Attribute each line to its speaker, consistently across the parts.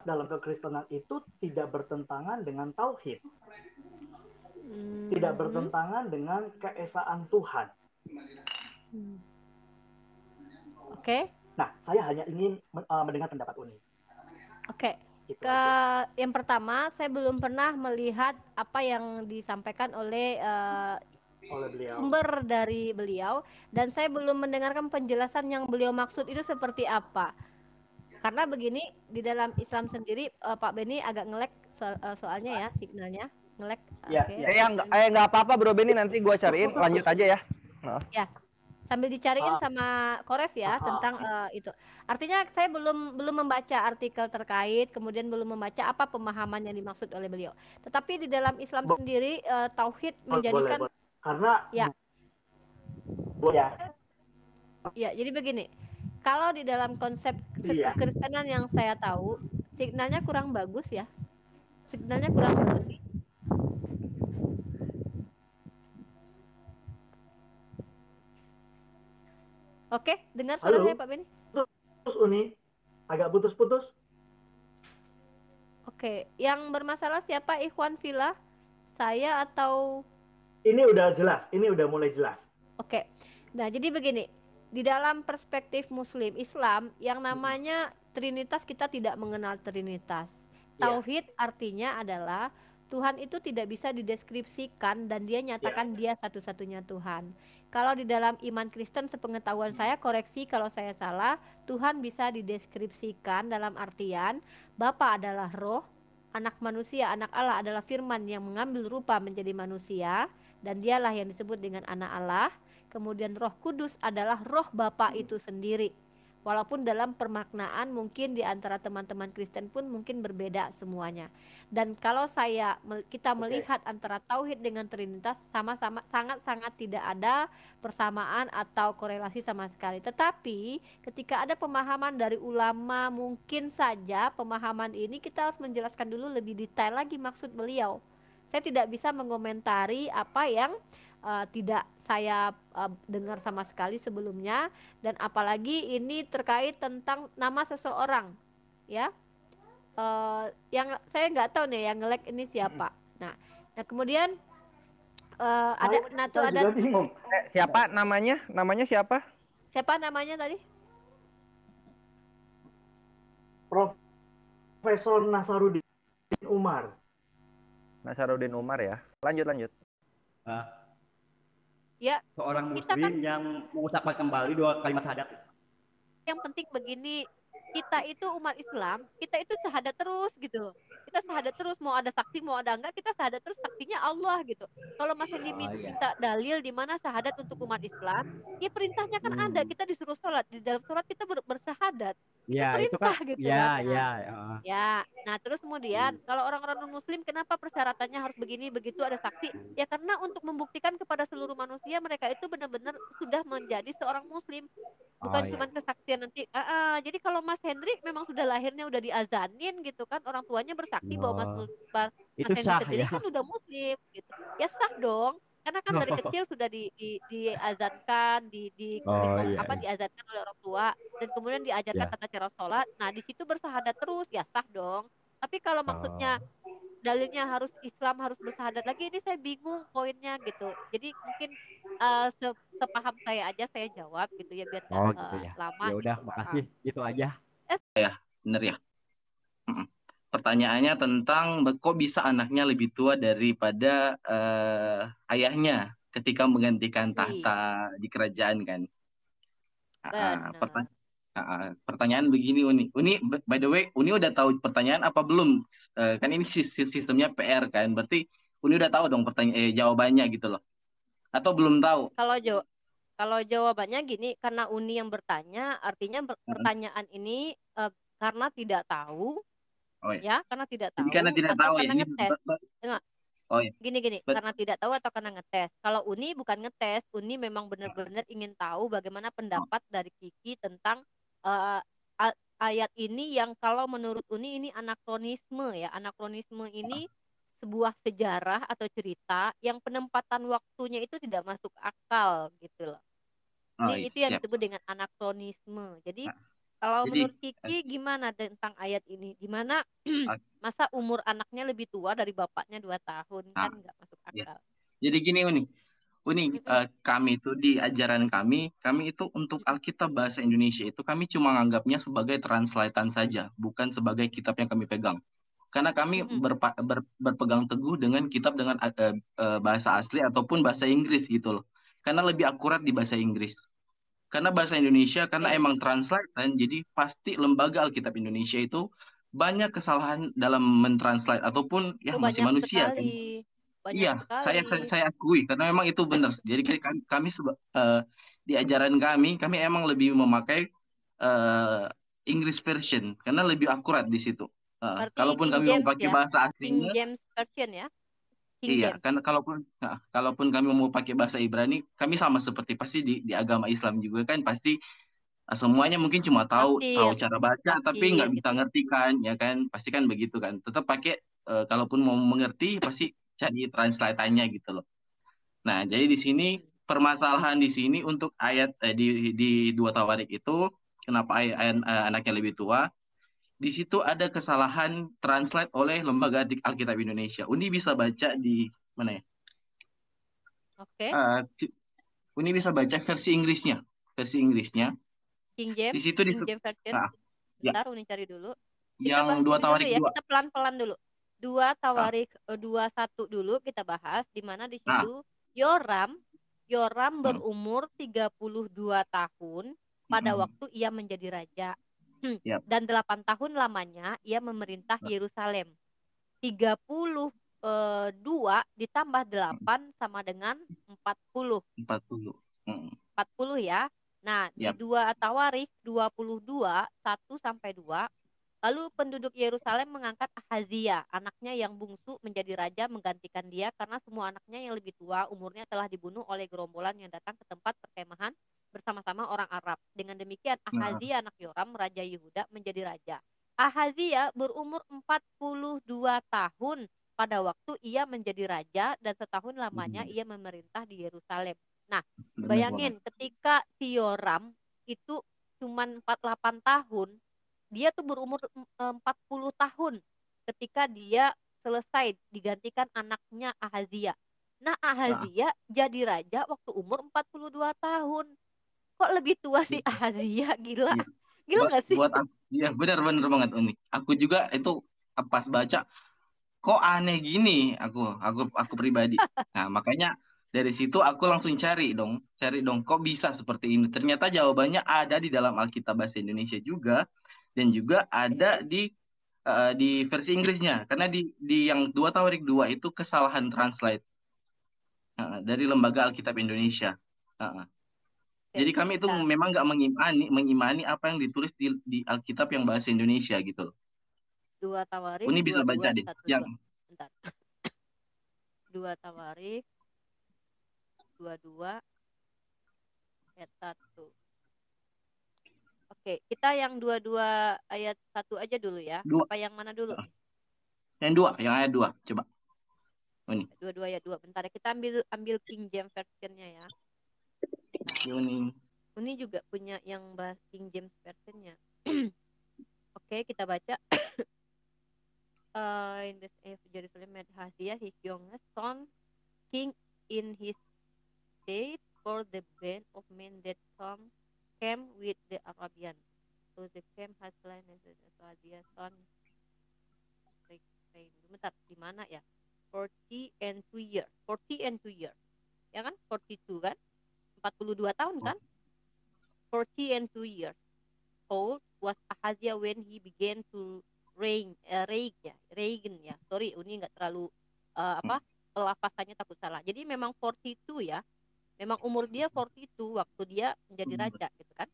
Speaker 1: dalam kekristenan itu tidak bertentangan dengan tauhid, tidak bertentangan dengan keesaan Tuhan.
Speaker 2: Oke.
Speaker 1: Nah, saya hanya ingin mendengar pendapat Uni.
Speaker 2: Oke.
Speaker 1: Itu aja.
Speaker 2: Yang pertama, saya belum pernah melihat apa yang disampaikan oleh
Speaker 1: beliau.
Speaker 2: sumber dari beliau, dan saya belum mendengarkan penjelasan yang beliau maksud itu seperti apa. Karena begini, di dalam Islam sendiri, Pak Beni agak ngelek soalnya ya, signalnya ngelek.
Speaker 1: Ya,
Speaker 2: Oke.
Speaker 3: Nggak apa-apa Bro Beni, nanti gue cariin, lanjut aja ya.
Speaker 2: Ya, sambil dicariin sama Kores ya tentang itu. Artinya saya belum membaca artikel terkait, kemudian belum membaca apa pemahaman yang dimaksud oleh beliau. Tetapi di dalam Islam sendiri, tauhid menjadikan
Speaker 1: boleh. Karena
Speaker 2: ya.
Speaker 1: Ya.
Speaker 2: Ya, jadi begini. Kalau di dalam konsep kekristenan yang saya tahu, signalnya kurang bagus ya. Signalnya kurang bagus nih. Oke, dengar suara saya Pak Beni?
Speaker 1: Putus Uni, agak putus-putus.
Speaker 2: Oke, yang bermasalah siapa, Ikhwan Villa? Saya atau?
Speaker 1: Ini udah jelas, ini udah mulai jelas.
Speaker 2: Oke, nah jadi begini, di dalam perspektif Muslim Islam yang namanya Trinitas, kita tidak mengenal Trinitas. Tauhid artinya adalah Tuhan itu tidak bisa dideskripsikan dan dia nyatakan dia satu-satunya Tuhan. Kalau di dalam iman Kristen, sepengetahuan saya, koreksi kalau saya salah, Tuhan bisa dideskripsikan dalam artian Bapa adalah roh, anak manusia, anak Allah adalah firman yang mengambil rupa menjadi manusia, dan dialah yang disebut dengan anak Allah. Kemudian Roh Kudus adalah roh Bapa itu sendiri. Walaupun dalam permaknaan mungkin di antara teman-teman Kristen pun mungkin berbeda semuanya. Dan kalau kita melihat antara tauhid dengan trinitas, sama-sama sangat-sangat tidak ada persamaan atau korelasi sama sekali. Tetapi ketika ada pemahaman dari ulama, mungkin saja pemahaman ini kita harus menjelaskan dulu lebih detail lagi maksud beliau. Saya tidak bisa mengomentari apa yang tidak saya dengar sama sekali sebelumnya, dan apalagi ini terkait tentang nama seseorang, ya. Yang saya nggak tahu nih yang nge-lag ini siapa. Nah kemudian ada
Speaker 3: siapa namanya? Namanya siapa?
Speaker 2: Siapa namanya tadi?
Speaker 1: Profesor Nasaruddin Umar.
Speaker 3: Nasaruddin Umar ya. Lanjut.
Speaker 2: Ya,
Speaker 4: seorang muslim yang mengucapkan kembali 2 kalimat syahadat.
Speaker 2: Yang penting begini, kita itu umat Islam, kita itu syahadat terus gitu. Kita syahadat terus, mau ada saksi mau ada enggak, kita syahadat terus, saksinya Allah gitu. Kalau Mas Hendy minta dalil di mana syahadat untuk umat Islam, ya perintahnya kan ada, kita disuruh sholat, di dalam sholat kita bersyahadat.
Speaker 4: Ya,
Speaker 2: itu perintah
Speaker 4: itu kan,
Speaker 2: gitu. Nah terus kemudian kalau orang-orang non muslim, kenapa persyaratannya harus begini begitu ada saksi? Ya karena untuk membuktikan kepada seluruh manusia mereka itu benar-benar sudah menjadi seorang muslim, bukan cuma kesaksian nanti. Jadi kalau Mas Hendrik memang sudah lahirnya udah diazanin gitu kan, orang tuanya bersaksi bahwa Mas Hendrik sendiri kan udah muslim gitu, ya sah dong. Karena kan dari kecil sudah diazankan, diazankan oleh orang tua, dan kemudian diajarkan tata cara sholat. Nah di situ bersyahadat terus, ya sah dong. Tapi kalau maksudnya dalilnya harus Islam harus bersyahadat lagi, ini saya bingung poinnya gitu. Jadi mungkin sepaham saya aja saya jawab gitu ya, biar lama.
Speaker 4: Ya udah, makasih, itu aja.
Speaker 5: Ya, bener ya. Pertanyaannya tentang kok bisa anaknya lebih tua daripada ayahnya ketika menggantikan tahta di kerajaan kan. Pertanyaan begini Uni, by the way, Uni udah tahu pertanyaan apa belum? Kan ini sistemnya PR kan, berarti Uni udah tahu dong jawabannya gitu loh. Atau belum tahu?
Speaker 2: Kalau jawabannya gini, karena Uni yang bertanya, artinya pertanyaan ini karena tidak tahu. Ya, karena tidak tahu,
Speaker 5: karena tidak
Speaker 2: atau
Speaker 5: tahu
Speaker 2: karena
Speaker 5: ya,
Speaker 2: ngetes. Gini, karena tidak tahu atau karena ngetes. Kalau Uni bukan ngetes, Uni memang benar-benar ingin tahu bagaimana pendapat dari Kiki tentang ayat ini, yang kalau menurut Uni ini anakronisme ya. Anakronisme ini sebuah sejarah atau cerita yang penempatan waktunya itu tidak masuk akal gitu loh. Itu yang disebut dengan anakronisme. Jadi Kalau
Speaker 5: Jadi
Speaker 2: menurut Kiki gimana tentang ayat ini? Gimana masa umur anaknya lebih tua dari bapaknya 2 tahun?
Speaker 5: nah,
Speaker 2: Kan nggak masuk
Speaker 5: ya.
Speaker 2: akal.
Speaker 5: Jadi gini Uni,
Speaker 2: Mm-mm,
Speaker 5: kami itu di ajaran kami itu untuk
Speaker 2: mm-mm,
Speaker 5: Alkitab bahasa Indonesia itu kami cuma menganggapnya sebagai translatean saja, bukan sebagai kitab yang kami pegang. Karena kami
Speaker 2: mm-mm.
Speaker 5: berpegang teguh dengan kitab dengan bahasa asli ataupun bahasa Inggris gitu loh. Karena lebih akurat di bahasa Inggris. Karena bahasa Indonesia, karena
Speaker 2: Oke.
Speaker 5: emang translatean, jadi pasti lembaga Alkitab Indonesia itu banyak kesalahan dalam mentranslate ataupun ya
Speaker 2: Oh,
Speaker 5: masih
Speaker 2: banyak
Speaker 5: manusia kan.
Speaker 2: sekali. Banyak
Speaker 5: Iya, saya,
Speaker 2: sekali.
Speaker 5: saya akui karena memang itu benar. Jadi kami di ajaran kami emang lebih memakai eh, English version karena lebih akurat di situ.
Speaker 2: Berarti
Speaker 5: Kalaupun
Speaker 2: King
Speaker 5: kami mau
Speaker 2: James
Speaker 5: pakai
Speaker 2: ya?
Speaker 5: bahasa
Speaker 2: King
Speaker 5: aslinya,
Speaker 2: James Version ya? King
Speaker 5: iya.
Speaker 2: James.
Speaker 5: Karena kalaupun kami mau pakai bahasa Ibrani, kami sama seperti pasti di agama Islam juga kan pasti semuanya mungkin cuma tahu tahu
Speaker 2: Tafsir.
Speaker 5: cara baca tapi
Speaker 2: Tafsir
Speaker 5: nggak bisa
Speaker 2: gitu.
Speaker 5: ngerti kan, ya kan? Pasti kan begitu kan. Tetap pakai kalaupun mau mengerti pasti cari translatannya gitu loh. Nah, jadi di sini
Speaker 2: Mm-mm.
Speaker 5: permasalahan di sini untuk ayat di dua Tawarik itu kenapa anaknya lebih tua? Di situ ada kesalahan translate oleh Lembaga Alkitab Indonesia. Uni bisa baca di mana ya?
Speaker 2: Oke.
Speaker 5: Uni bisa baca versi Inggrisnya. Versi Inggrisnya.
Speaker 2: King
Speaker 5: Di
Speaker 2: James.
Speaker 5: situ
Speaker 2: King James Version.
Speaker 5: nah, ya,
Speaker 2: Bentar, Uni cari dulu. Kita
Speaker 5: yang
Speaker 2: bahas
Speaker 5: dua
Speaker 2: ini dulu
Speaker 5: Tawarik
Speaker 2: ya.
Speaker 5: dua.
Speaker 2: Kita pelan-pelan dulu. Dua
Speaker 5: Nah,
Speaker 2: Tawarik 21 dulu kita bahas. Di mana di
Speaker 5: nah,
Speaker 2: situ Yoram
Speaker 5: hmm,
Speaker 2: berumur 32 tahun pada
Speaker 5: hmm,
Speaker 2: waktu ia menjadi raja.
Speaker 5: ya,
Speaker 2: Dan 8 tahun lamanya ia memerintah Yerusalem. 32 ditambah 8 sama dengan 40.
Speaker 5: 40. Hmm,
Speaker 2: 40 ya. Nah, di
Speaker 5: ya,
Speaker 2: 2 Tawarikh 22, 1 sampai 2, lalu penduduk Yerusalem mengangkat Ahazia, anaknya yang bungsu menjadi raja menggantikan dia karena semua anaknya yang lebih tua umurnya telah dibunuh oleh gerombolan yang datang ke tempat perkemahan bersama-sama orang Arab. Dengan demikian
Speaker 5: nah,
Speaker 2: Ahazia anak Yoram, raja Yehuda menjadi raja. Ahazia berumur 42 tahun pada waktu ia menjadi raja dan setahun lamanya ia memerintah di Yerusalem. Nah,
Speaker 5: benar banget.
Speaker 2: bayangin ketika si Yoram itu cuman 48 tahun, dia tuh berumur 40 tahun ketika dia selesai digantikan anaknya Ahazia. Nah,
Speaker 5: Nah,
Speaker 2: Ahazia jadi raja waktu umur 42 tahun. Kok lebih tua si
Speaker 5: gitu.
Speaker 2: Ahazia? Gila.
Speaker 5: Iya.
Speaker 2: Gila
Speaker 5: Buat
Speaker 2: gak sih?
Speaker 5: buat aku, ya benar-benar banget Uni. Aku juga itu pas baca kok aneh gini aku pribadi. Nah, makanya dari situ aku langsung cari dong kok bisa seperti ini. Ternyata jawabannya ada di dalam Alkitab bahasa Indonesia juga dan juga ada
Speaker 2: Oke.
Speaker 5: di versi Inggrisnya. Karena di yang dua Tawarik dua itu kesalahan translate dari Lembaga Alkitab Indonesia. Uh,
Speaker 2: Oke,
Speaker 5: Jadi kami itu
Speaker 2: bentar.
Speaker 5: memang nggak mengimani apa yang ditulis di Alkitab yang bahasa Indonesia gitu loh.
Speaker 2: 2 Tawarikh
Speaker 5: Uni bisa baca
Speaker 2: 22
Speaker 5: deh.
Speaker 2: 1
Speaker 5: Yang
Speaker 2: 2. Bentar. 2 Tawarikh 22 ayat 1. Oke, kita yang 22 ayat 1 aja dulu ya.
Speaker 5: dua,
Speaker 2: Apa yang mana dulu nih?
Speaker 5: yang ayat dua, coba. Uni,
Speaker 2: 22 ayat 2. Bentar ya, kita ambil King James versionnya ya. Bentar.
Speaker 5: Uni,
Speaker 2: Ini juga punya yang bahas King James versionnya. Oke, kita baca. In the age of Jerusalem made Hosea his youngest son king in his state for the band of men that came with the Arabian. So the camp has slain Hosea son. Bentar, di mana ya? 40 and 2 years. 40 and 2 years. Ya kan? 42 kan? 42 tahun kan? 40 and 2 years old was Ahazia when he began to reign ya. Sorry, Uni nggak terlalu pelafasannya takut salah. Jadi memang 42 ya. Memang umur dia 42 waktu dia menjadi raja gitu kan?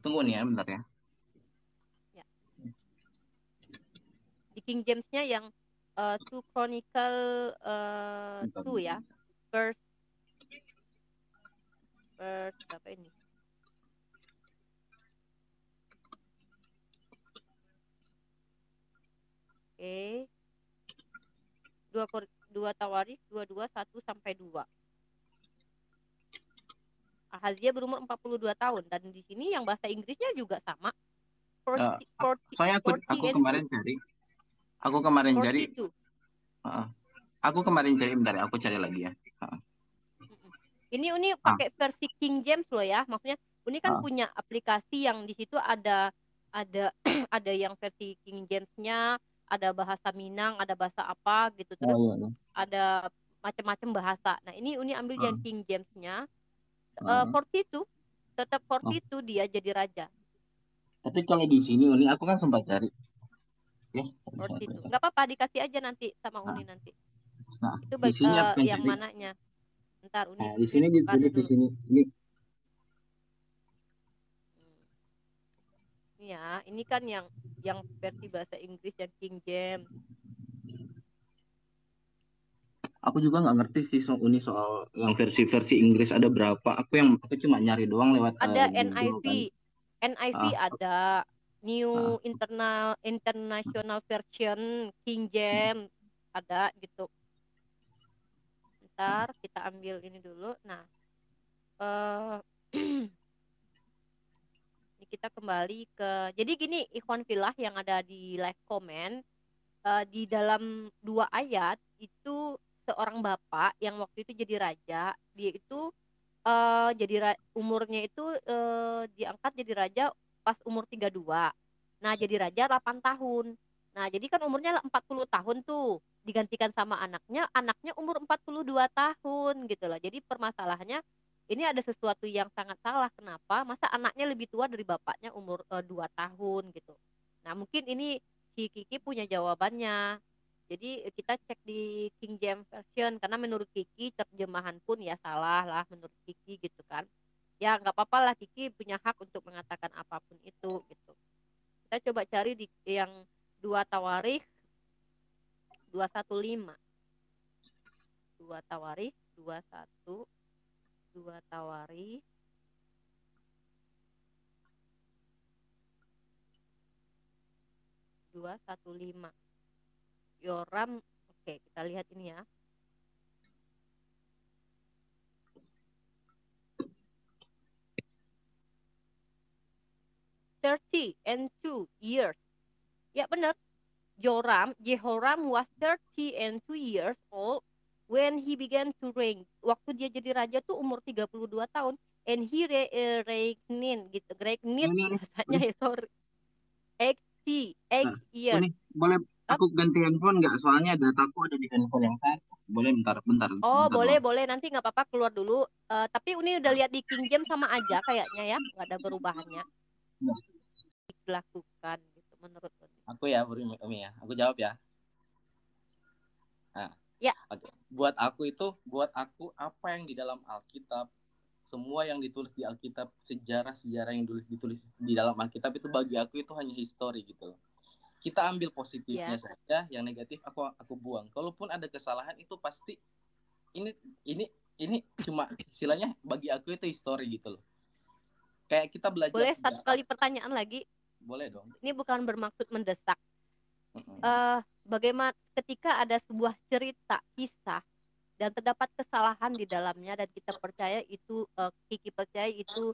Speaker 5: tunggu nih ya, bentar ya.
Speaker 2: Ya. Di King James-nya yang 2 Chronicle 2 ya. Verse berapa ini? Oke. 2 Tawarikh 22 1 sampai 2. Ahazia berumur 42 tahun dan di sini yang bahasa Inggrisnya juga sama.
Speaker 5: Eh,
Speaker 2: 40
Speaker 5: soalnya aku
Speaker 2: 40 and
Speaker 5: kemarin cari, aku kemarin cari,
Speaker 2: 42.
Speaker 5: uh, aku kemarin cari, bentar ya, aku cari lagi ya.
Speaker 2: Ini
Speaker 5: Ah,
Speaker 2: pakai versi King James loh ya. Maksudnya Uni kan
Speaker 5: ah,
Speaker 2: punya aplikasi yang di situ ada ada yang versi King James-nya, ada bahasa Minang, ada bahasa apa gitu.
Speaker 5: oh
Speaker 2: Terus
Speaker 5: iya, iya.
Speaker 2: ada macam-macam bahasa. Nah, ini Uni ambil yang
Speaker 5: Ah,
Speaker 2: King James-nya.
Speaker 5: ah,
Speaker 2: 42 tetap
Speaker 5: ah.
Speaker 2: 42 dia jadi raja.
Speaker 5: Tapi kalau di sini Uni, aku kan sempat cari, ya.
Speaker 2: 42. Nggak apa-apa dikasih aja nanti sama
Speaker 5: Nah,
Speaker 2: Uni nanti.
Speaker 5: nah,
Speaker 2: Itu
Speaker 5: di sini aku kan
Speaker 2: yang
Speaker 5: cari.
Speaker 2: mananya. Ntar Uni
Speaker 5: Nah, di sini
Speaker 2: bukain
Speaker 5: ditulis di
Speaker 2: dulu.
Speaker 5: sini. Ini
Speaker 2: Ya, ini kan yang versi bahasa Inggris yang King James.
Speaker 5: aku juga nggak ngerti sih Uni soal yang versi-versi Inggris ada berapa. Aku cuma nyari doang lewat
Speaker 2: Ada
Speaker 5: Google kan.
Speaker 2: NIV
Speaker 5: Ah,
Speaker 2: ada
Speaker 5: ah.
Speaker 2: New International Version King James ada gitu. Ntar kita ambil ini dulu. Nah, eh ini kita kembali ke. Jadi gini, Ikhwan Filah yang ada di live comment di dalam 2 ayat itu seorang bapak yang waktu itu jadi raja, dia itu umurnya itu diangkat jadi raja pas umur 32. Nah, jadi raja 8 tahun. Nah, jadi kan umurnya 40 tahun tuh. Digantikan sama anaknya umur 42 tahun gitu loh. Jadi permasalahannya ini ada sesuatu yang sangat salah. Kenapa? Masa anaknya lebih tua dari bapaknya umur 2 tahun gitu. Nah, mungkin ini si Kiki punya jawabannya. Jadi kita cek di King James Version karena menurut Kiki terjemahan pun ya salah lah menurut Kiki gitu kan. Ya nggak apa-apa lah, Kiki punya hak untuk mengatakan apapun itu gitu. Kita coba cari di yang 2 Tawarikh 215. 2 Tawarikh 21 2 Tawarikh 215. Yoram, oke kita lihat ini ya. 32 years. Ya benar. Jehoram was 32 years old when he began to reign. Waktu dia jadi raja tuh umur 32 tahun. And he reigning gitu. Reigning
Speaker 5: Ini,
Speaker 2: bahasanya ya sorry. 8
Speaker 5: nah,
Speaker 2: years.
Speaker 5: Uni, boleh aku ganti handphone nggak? Soalnya dataku ada di handphone yang satu. Boleh
Speaker 2: Oh
Speaker 5: bentar
Speaker 2: boleh
Speaker 5: doang.
Speaker 2: boleh nanti nggak apa-apa keluar dulu. Tapi Uni udah lihat di King James sama aja kayaknya ya. Nggak ada perubahannya.
Speaker 5: Nah,
Speaker 2: Dilakukan gitu menurut Uni.
Speaker 5: aku ya, Umi ya. Aku jawab ya. Nah,
Speaker 2: Ya.
Speaker 5: oke. Buat aku apa yang di dalam Alkitab, semua yang ditulis di Alkitab, sejarah-sejarah yang ditulis di dalam Alkitab itu bagi aku itu hanya histori gitu loh. Kita ambil positifnya
Speaker 2: Ya.
Speaker 5: saja, yang negatif aku buang. Kalaupun ada kesalahan itu pasti ini ini cuma istilahnya bagi aku itu histori gitu loh. Kayak kita belajar
Speaker 2: Boleh satu
Speaker 5: sejarah.
Speaker 2: kali pertanyaan lagi?
Speaker 5: Boleh dong.
Speaker 2: Ini bukan bermaksud mendesak.
Speaker 5: Mm-mm.
Speaker 2: Bagaimana ketika ada sebuah cerita kisah dan terdapat kesalahan di dalamnya dan kita percaya itu Kiki percaya itu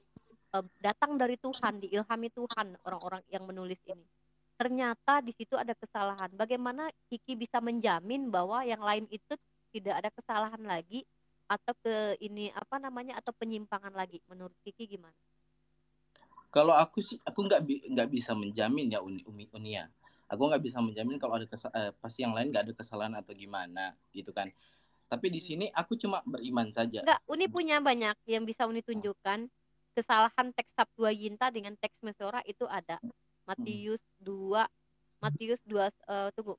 Speaker 2: datang dari Tuhan, diilhami Tuhan orang-orang yang menulis ini. Ternyata di situ ada kesalahan. Bagaimana Kiki bisa menjamin bahwa yang lain itu tidak ada kesalahan lagi atau atau penyimpangan lagi? Menurut Kiki gimana?
Speaker 5: Kalau aku sih aku nggak bisa menjamin ya Uni ya. Aku nggak bisa menjamin kalau ada pasti yang lain nggak ada kesalahan atau gimana gitu kan. Tapi di sini aku cuma beriman saja.
Speaker 2: Enggak, Uni punya banyak yang bisa Uni tunjukkan. Kesalahan teks Septuaginta dengan teks Mesora itu ada. Matius 2 Matius 2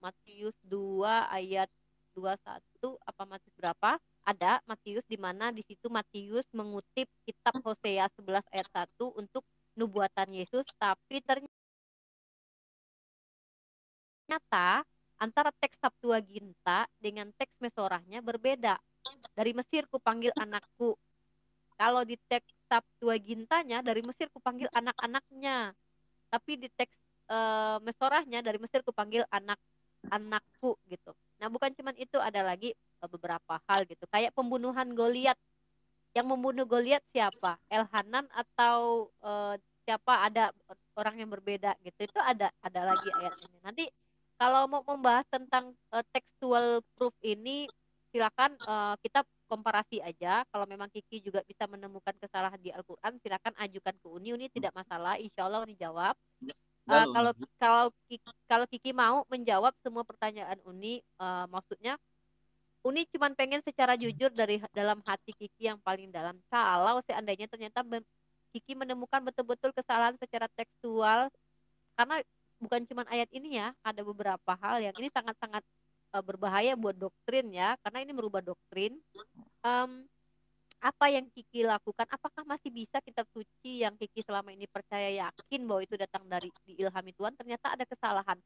Speaker 2: Matius 2 ayat 21 apa Matius berapa? Ada Matius di mana di situ Matius mengutip kitab Hosea 11 ayat 1 untuk nubuatan Yesus, tapi ternyata antara teks Septuaginta dengan teks Mesorahnya berbeda. Dari Mesir kupanggil anakku. Kalau di teks Septuagintanya dari Mesir kupanggil anak-anaknya. Tapi di teks Mesorahnya dari Mesir kupanggil anak-anakku gitu. Nah, bukan cuma itu, ada lagi beberapa hal gitu. Kayak pembunuhan Goliat. Yang membunuh Goliat siapa? Elhanan atau siapa? Ada orang yang berbeda gitu. Itu ada lagi ayatnya. Nanti kalau mau membahas tentang textual proof ini, silakan kita komparasi aja. Kalau memang Kiki juga bisa menemukan kesalahan di Al-Quran, silakan ajukan ke Uni. Uni tidak masalah, insya Allah Uni jawab. Kalau kalau Kiki mau menjawab semua pertanyaan Uni, maksudnya Uni cuma pengen secara jujur dari dalam hati Kiki yang paling dalam. Kalau seandainya ternyata Kiki menemukan betul-betul kesalahan secara tekstual, karena bukan cuma ayat ini ya, ada beberapa hal yang ini sangat-sangat berbahaya buat doktrin ya, karena ini merubah doktrin. Apa yang Kiki lakukan? Apakah masih bisa kitab suci yang Kiki selama ini percaya yakin bahwa itu datang dari diilhami Tuhan, ternyata ada kesalahan?